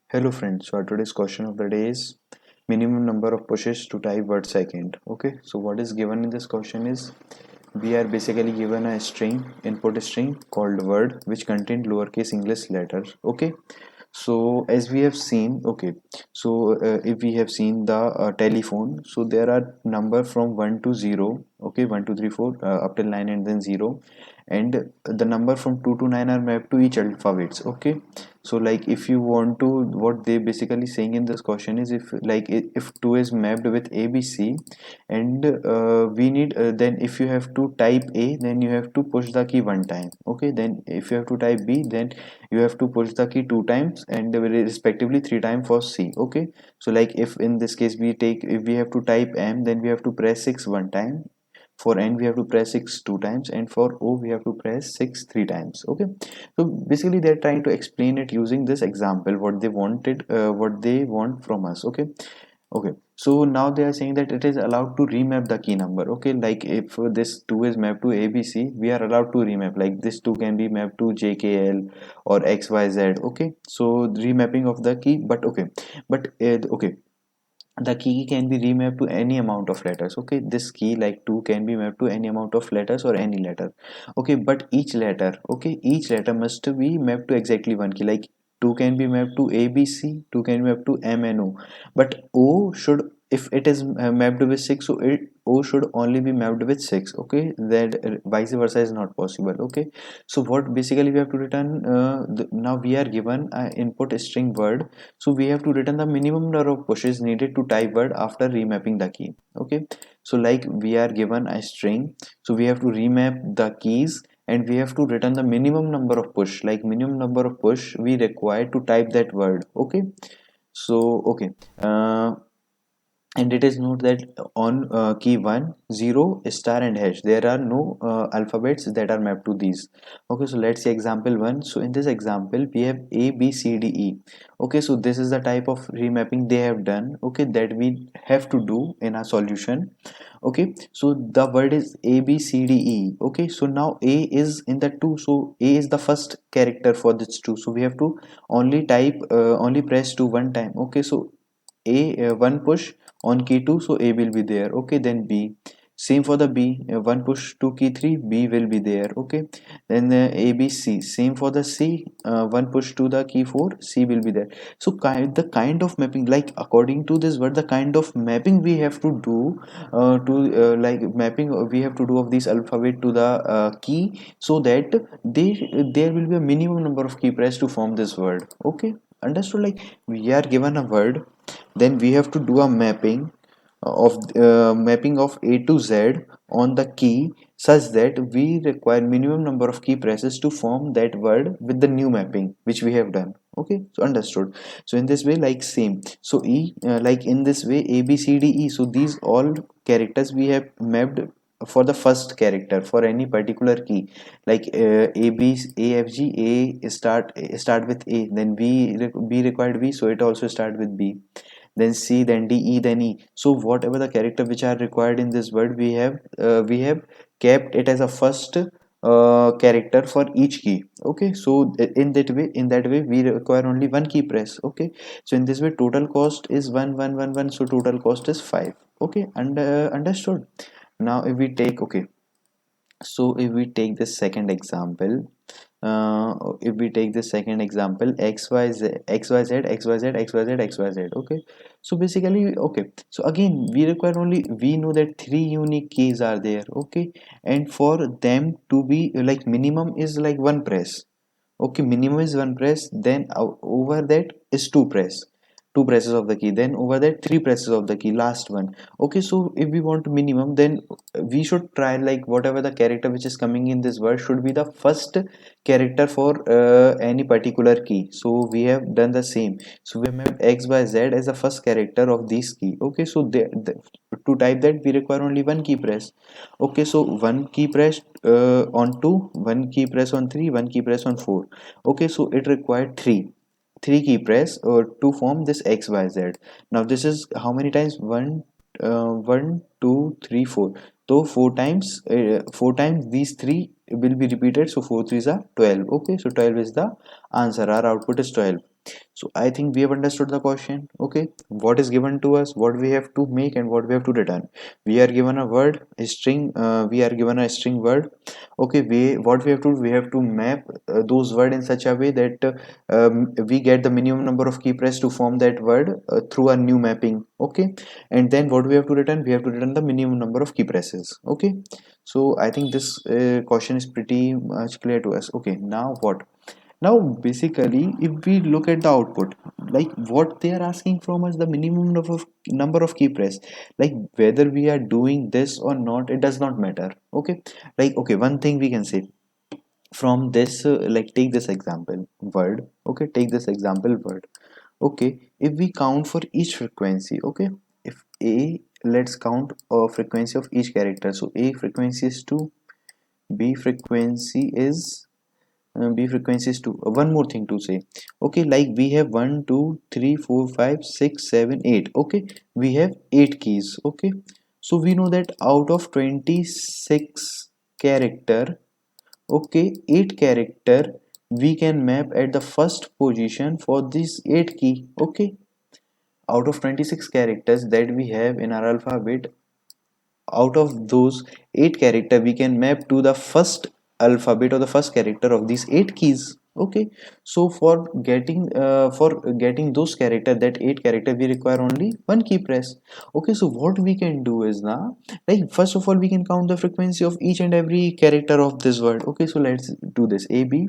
Hello friends, so our today's question of the day is minimum number of pushes to type word second. Okay, so what is given in this question is we are basically given a string, input string called word which contain lowercase English letters. Okay, so as we have seen, okay, so if we have seen the telephone, so there are number from 1 to 0, okay, 1 2 3 4 up till 9 and then 0, and the number from 2 to 9 are mapped to each alphabets. Okay, so like if you want to, what they basically saying in this question is if like if 2 is mapped with ABC, and we need then if you have to type A, then you have to push the key one time. Okay, then if you have to type B, then you have to push the key two times, and respectively three times for C. Okay, so like if in this case we take, if we have to type M, then we have to press 6 one time. For N we have to press 6 two times, and for O we have to press 6 three times. Okay, so basically they're trying to explain it using this example, what they wanted, what they want from us. Okay, okay, so now they are saying that it is allowed to remap the key number. Okay, like if this 2 is mapped to ABC, we are allowed to remap, like this 2 can be mapped to JKL or XYZ. Okay, so remapping of the key, but okay, but okay, the key can be remapped to any amount of letters. Okay, this key like 2 can be mapped to any amount of letters or any letter. Okay, but each letter, okay, each letter must be mapped to exactly one key. Like 2 can be mapped to ABC, 2 can be mapped to M and O, but O should, if it is mapped with 6, so it O should only be mapped with 6. Okay, that vice versa is not possible. Okay, so what basically we have to return, now we are given an input string word, so we have to return the minimum number of pushes needed to type word after remapping the key. Okay, so like we are given a string, so we have to remap the keys, and we have to return the minimum number of push, like minimum number of push we require to type that word. Okay, so okay, and it is note that on key 1 0 star and hash there are no alphabets that are mapped to these. Okay, so let's see example 1. So in this example we have A B C D E. Okay, so this is the type of remapping they have done, okay, that we have to do in our solution. Okay, so the word is A B C D E. Okay, so now A is in the 2, so A is the first character for this 2, so we have to only type, only press 2 one time. Okay, so A, one push on key 2, so A will be there. Okay, then B, same for the B, one push to key 3, B will be there. Okay, then A B C, same for the C, one push to the key 4, C will be there. So the kind of mapping, like according to this word, the kind of mapping we have to do, to like mapping we have to do of this alphabet to the key, so that they there will be a minimum number of key press to form this word. Okay, understood? Like we are given a word, then we have to do a mapping of A to Z on the key, such that we require minimum number of key presses to form that word with the new mapping which we have done. Okay, so understood? So in this way, like same, so E, like in this way A B C D E, so these all characters we have mapped for the first character for any particular key, like A B A F G, A start with A, then B required B, so it also start with B, then C, then D, E, then E. So whatever the character which are required in this word, we have kept it as a first character for each key. Okay, so in that way we require only one key press. Okay, so in this way total cost is 1111, so total cost is 5. Okay, and understood? Now if we take, okay, so if we take the second example, if we take the second example, xyz, okay, so basically, okay, so again we require only, we know that three unique keys are there. Okay, and for them to be like minimum is like one press. Okay, minimum is one press, then over that is two press, two presses of the key, then over that three presses of the key, last one. Okay, so if we want minimum, then we should try like whatever the character which is coming in this word should be the first character for any particular key. So we have done the same, so we have made x by z as the first character of this key. Okay, so to type that we require only one key press. Okay, so one key press on 2, one key press on 3, one key press on 4. Okay, so it required three key press to form this xyz. Now this is how many times? 1, 1 2 3 4. So four times these three will be repeated, so 4 threes are 12. Okay, so 12 is the answer, our output is 12. So I think we have understood the question. Okay, what is given to us, what we have to make, and what we have to return. We are given a word, a string. We are given a string word. Okay, what we have to do, we have to map those word in such a way that we get the minimum number of key press to form that word through a new mapping. Okay, and then what we have to return, we have to return the minimum number of key presses. Okay, so I think this question is pretty much clear to us. Okay, now what? Now basically if we look at the output, like what they are asking from us, the minimum number of key press, like whether we are doing this or not, it does not matter. Okay, like okay, one thing we can say from this, like take this example word. Okay, take this example word. Okay, if we count for each frequency, okay, if a, let's count a frequency of each character. So a frequency is 2, b frequency is b frequency is 2. One more thing to say. Okay, like we have 1 2 3 4 5 6 7 8. Okay, we have 8 keys. Okay, so we know that out of 26 character, okay, 8 character we can map at the first position for this 8 key. Okay, out of 26 characters that we have in our alphabet, out of those 8 character we can map to the first alphabet or the first character of these 8 keys. Okay, so for getting those character, that 8 character, we require only one key press. Okay, so what we can do is now, like first of all we can count the frequency of each and every character of this word. Okay, so let's do this. A B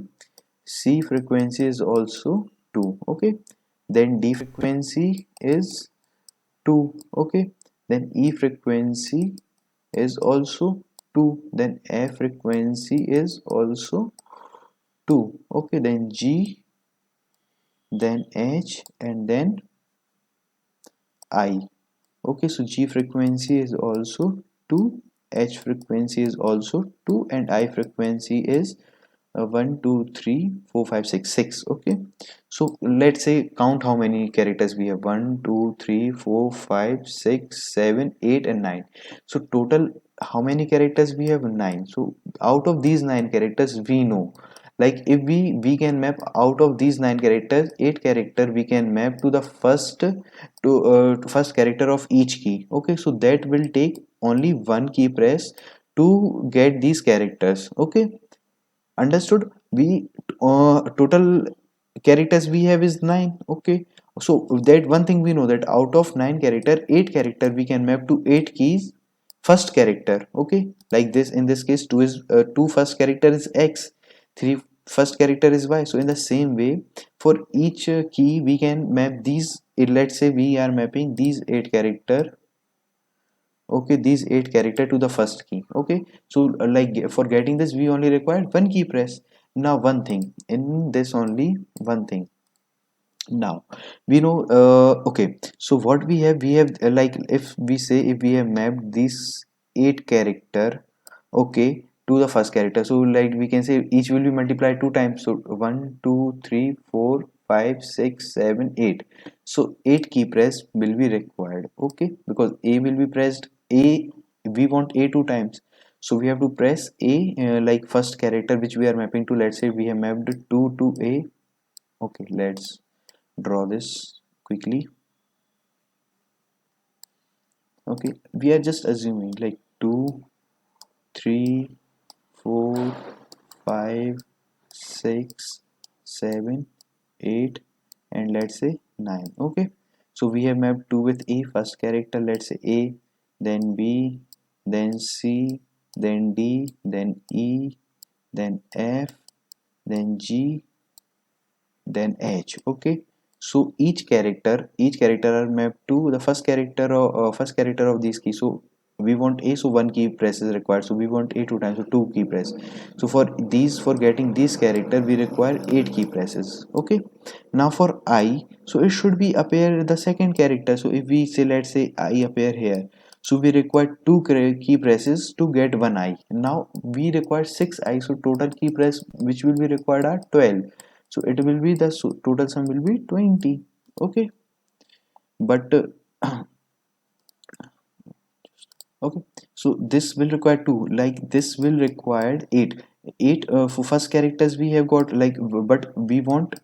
C frequency is also 2. Okay, then D frequency is 2. Okay, then E frequency is also 2, then F frequency is also 2. Okay, then G, then H, and then I. Okay, so G frequency is also 2, H frequency is also 2, and I frequency is 1 2 3 4 5 6 6. Okay, so let's say count how many characters we have. 1 2 3 4 5 6 7 8 and 9. So total how many characters we have? 9. So out of these 9 characters we know, like if we can map out of these 9 characters, 8 character we can map to the to first character of each key. Okay, so that will take only one key press to get these characters. Okay, understood. We total characters we have is 9. Okay, so that one thing we know, that out of 9 character, 8 character we can map to 8 keys first character. Okay, like this, in this case 2 is 2 first character is X, 3 first character is Y. So in the same way, for each key we can map these, let's say we are mapping these 8 character. Okay, these 8 character to the first key. Okay, so like for getting this we only require one key press. Now one thing in this, only one thing. Now we know, okay, so what we have like if we say, if we have mapped these 8 character, okay, to the first character, so like we can say each will be multiplied 2 times. So 1 2 3 4 5 6 7 8. So 8 key press will be required. Okay, because a will be pressed, a, we want a 2 times, so we have to press a, like first character which we are mapping to. Let's say we have mapped 2 to a. Okay, let's draw this quickly. Okay, we are just assuming like 2 3 4 5 6 7 8, and let's say 9. Okay, so we have mapped 2 with a first character, let's say a, then b, then c, then d, then e, then f, then g, then H. Okay, so each character are mapped to the first character of these keys. So we want a, so one key press is required, so we want a 2 times, so 2 key press. So for getting this character we require 8 key presses. Okay, now for I, so it should be appear the second character. So if we say, let's say I appear here, so we require 2 key presses to get one I. Now we require 6 I, so total key press which will be required are 12. So it will be the total sum will be 20. Okay, but okay, so this will require 2, like this will require 8. 8 for first characters we have got, like, but we want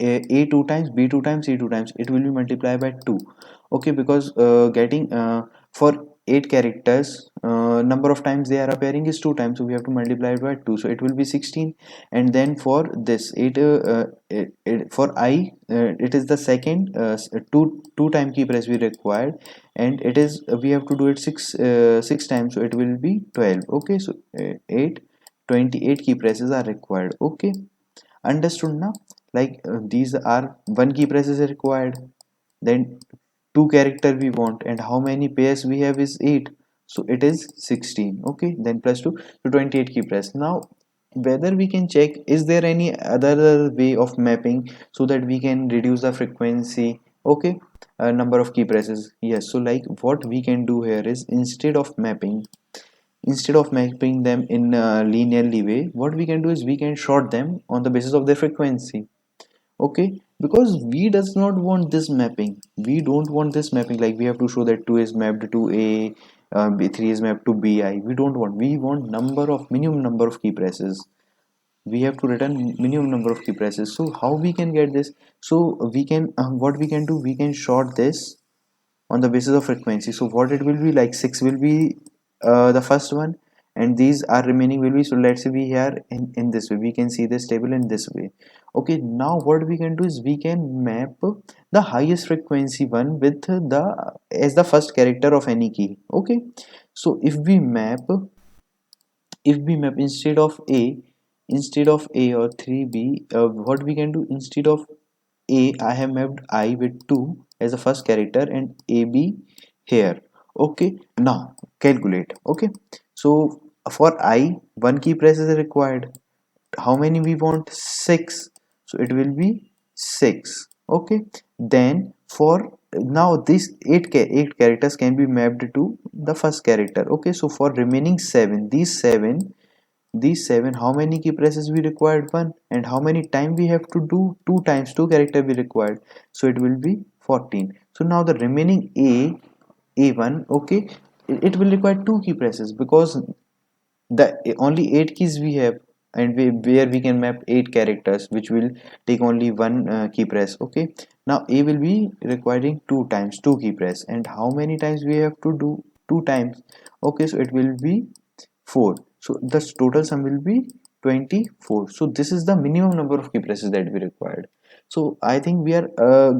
a 2 times, b 2 times, c 2 times, it will be multiplied by 2. Okay, because getting for 8 characters, number of times they are appearing is 2 times, so we have to multiply it by 2, so it will be 16. And then for this 8 for I, it is the second, two time key press we required, and it is we have to do it 6 times, so it will be 12. Okay, so 8 28 key presses are required. Okay, understood now? Like these are one key press is required, then two character we want, and how many pairs we have is 8, so it is 16. Okay, then plus 2, so 28 key press. Now whether we can check is there any other way of mapping so that we can reduce the frequency. Okay, number of key presses, yes. So like what we can do here is, instead of mapping them in a linearly way, what we can do is we can short them on the basis of their frequency. Okay, because we does not want this mapping, we don't want this mapping like we have to show that 2 is mapped to a, 3 is mapped to bi. We don't want, we want minimum number of key presses. We have to return minimum number of key presses. So how we can get this? So we can, what we can do, we can short this on the basis of frequency. So what it will be, like 6 will be the first one, and these are remaining will be, so let's say we here in this way we can see this table in this way. Okay, now what we can do is we can map the highest frequency one with the as the first character of any key. Okay, so if we map instead of a or 3b, what we can do, instead of a, I have mapped I with 2 as the first character and AB here. Okay, now calculate. Okay, so for I, one key press is required. How many we want? 6, so it will be 6. Okay, then for now these 8 characters can be mapped to the first character. Okay, so for remaining 7, these seven, how many key presses we required? One. And how many time we have to do? 2 times, 2 character we required, so it will be 14. So now the remaining a1, okay, it will require 2 key presses because the only 8 keys we have, and where we can map 8 characters, which will take only one key press. Okay, now a will be requiring 2 times, 2 key press, and how many times we have to do? 2 times. Okay, so it will be 4, so the total sum will be 24. So this is the minimum number of key presses that we required. So I think we are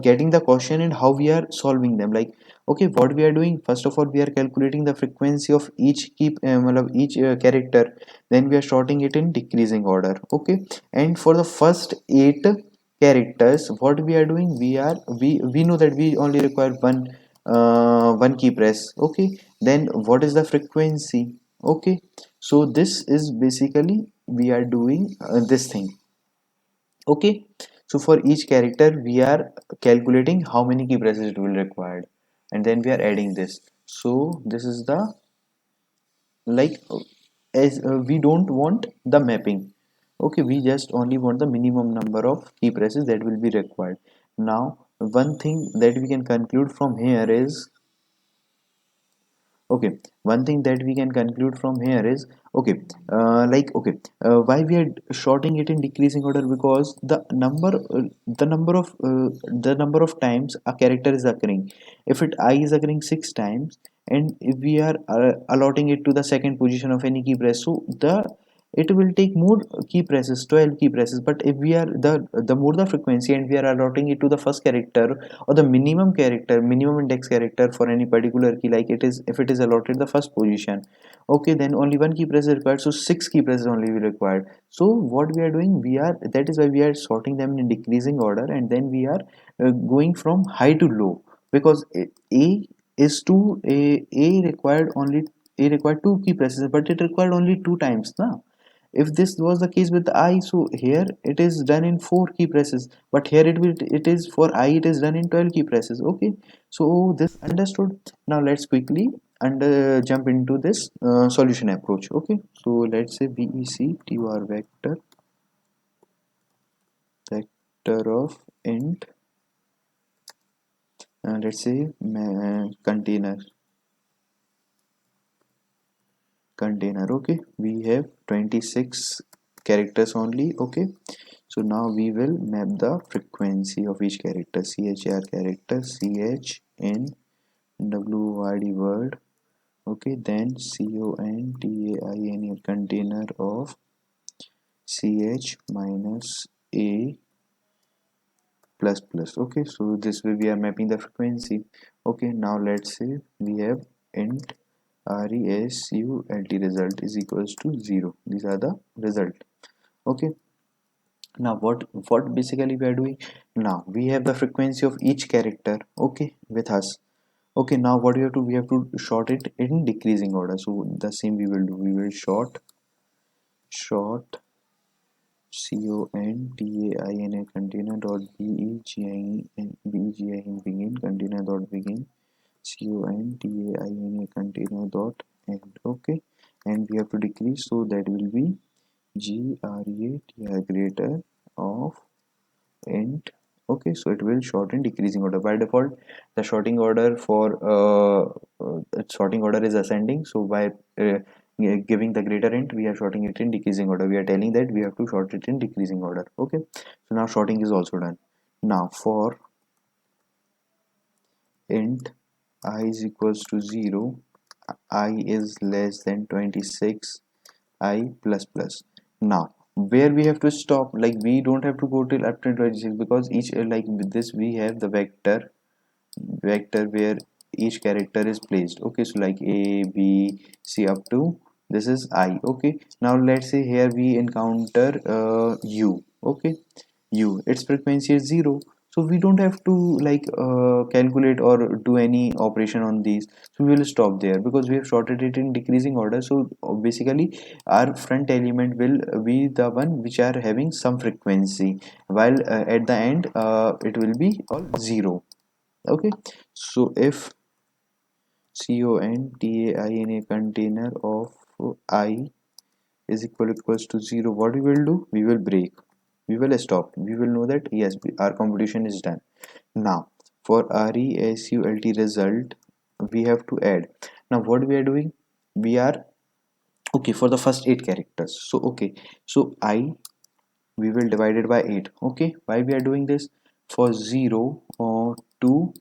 getting the question and how we are solving them. Like, okay, what we are doing, first of all we are calculating the frequency of each each character, then we are sorting it in decreasing order. Okay, and for the first 8 characters, what we are doing, we know that we only require one key press. Okay, then what is the frequency? Okay, so this is basically we are doing this thing. Okay, so for each character we are calculating how many key presses it will require, and then we are adding this. So this is the, like, as we don't want the mapping. Okay, we just only want the minimum number of key presses that will be required. Now one thing that we can conclude from here is, okay, one thing that we can conclude from here is, okay, why we are shorting it in decreasing order? Because the number of times a character is occurring, if it I is occurring 6 times, and if we are allotting it to the second position of any key press, so the it will take more key presses, 12 key presses. But if we are the more the frequency, and we are allotting it to the first character or the minimum index character for any particular key, like it is, if it is allotted the first position, okay, then only one key press is required, so 6 key presses only be required. So what we are doing, that is why we are sorting them in decreasing order, and then we are going from high to low, because a is to a required only, a required 2 key presses, but it required only 2 times now. If this was the case with the I, so here it is done in 4 key presses, but here it is for I, it is done in 12 key presses. Okay, so this understood. Now let's quickly jump into this solution approach. Okay, so let's say vec vector of int, let's say container. Okay, we have 26 characters only. Okay, so now we will map the frequency of each character. CHR character, CH in WYD word. Okay, then CONTAIN a container of CH minus A plus plus. Okay, so this way we are mapping the frequency. Okay, now let's say we have int result result is equals to 0. These are the result. Okay, now what basically we are doing, now we have the frequency of each character, okay, with us. Okay, now what we have to, we have to sort it in decreasing order. So the same we will do, we will sort CONTAIN a container dot begin container dot begin CONTAIN a container dot end. Okay, and we have to decrease, so that will be GREATR greater of int. Okay, so it will sort in decreasing order. By default the sorting order for sorting order is ascending, so by giving the greater int we are sorting it in decreasing order. We are telling that we have to sort it in decreasing order. Okay, so now sorting is also done. Now for int I is equals to 0, I is less than 26, I plus plus. Now where we have to stop, like we don't have to go till up to 26, because each like with this we have the vector where each character is placed. Okay, so like A B C up to this is I. Okay, now let's say here we encounter U. Okay, U, its frequency is 0, so we don't have to like calculate or do any operation on these. So we will stop there because we have sorted it in decreasing order. So basically our front element will be the one which are having some frequency, while at the end it will be all 0. Okay, so if CONTAIN a container of I is equals to 0, what we will do, we will break, we will stop, we will know that yes, our computation is done. Now for RESULT result we have to add. Now what we are doing, we are okay for the first 8 characters. So okay, so I we will divide it by 8. Okay, why we are doing this, for 0 to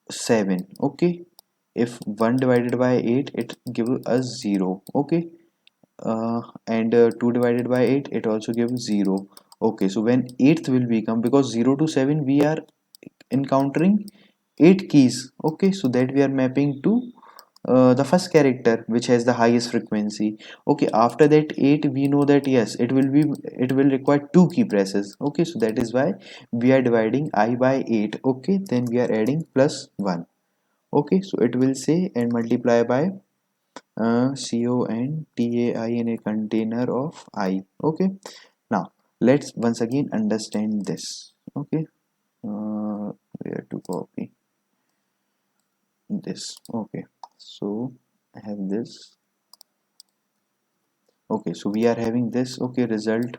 7. Okay, if 1 divided by 8 it gives us 0. Okay, and 2 divided by 8 it also gives 0. Okay, so when 8th will become, because 0 to 7 we are encountering 8 keys. Okay, so that we are mapping to the first character which has the highest frequency. Okay, after that 8 we know that yes, it will require 2 key presses. Okay, so that is why we are dividing I by 8. Okay, then we are adding plus 1. Okay, so it will say and multiply by CONTAIN a container of I. Okay, now let's once again understand this. Okay, where to copy this. Okay, so I have this. Okay, so we are having this. Okay, result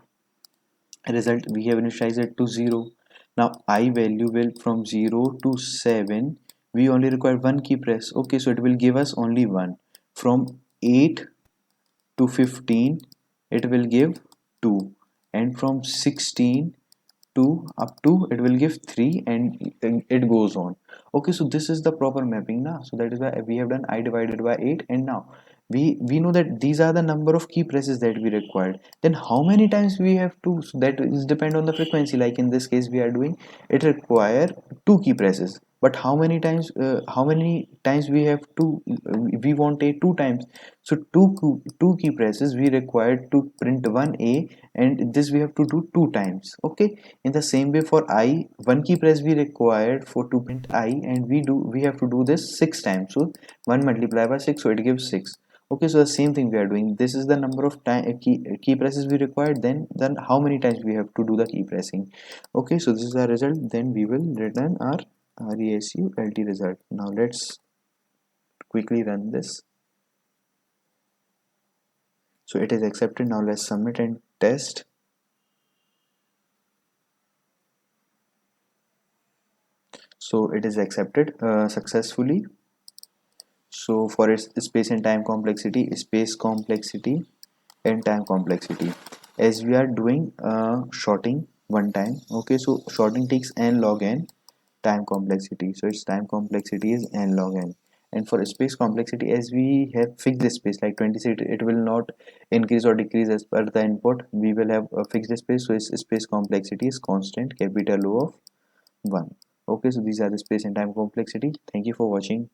we have initialized it to 0. Now I value will from 0 to 7 we only require one key press. Okay, so it will give us only one. From 8 to 15 it will give 2, and from 16 to up to it will give 3, and it goes on. Okay, so this is the proper mapping now. So that is why we have done I divided by 8, and now we know that these are the number of key presses that we required. Then how many times we have to, so that is depend on the frequency. Like in this case we are doing it require 2 key presses, but how many times we have to we want a 2 times. So two key presses we required to print one A, and this we have to do 2 times. Okay, in the same way for I, one key press we required for to print I, and we have to do this 6 times. So 1 multiplied by 6, so it gives 6. Okay, so the same thing we are doing. This is the number of time key presses we required, then how many times we have to do the key pressing. Okay, so this is the result. Then we will return our result result. Now let's quickly run this. So it is accepted. Now let's submit and test. So it is accepted successfully. So for its space and time complexity, and time complexity, as we are doing sorting one time. Okay, so sorting takes n log n time complexity, so its time complexity is n log n. And for space complexity, as we have fixed space like 26, it will not increase or decrease as per the input. We will have a fixed space, so its space complexity is constant capital O of 1. Okay, so these are the space and time complexity. Thank you for watching.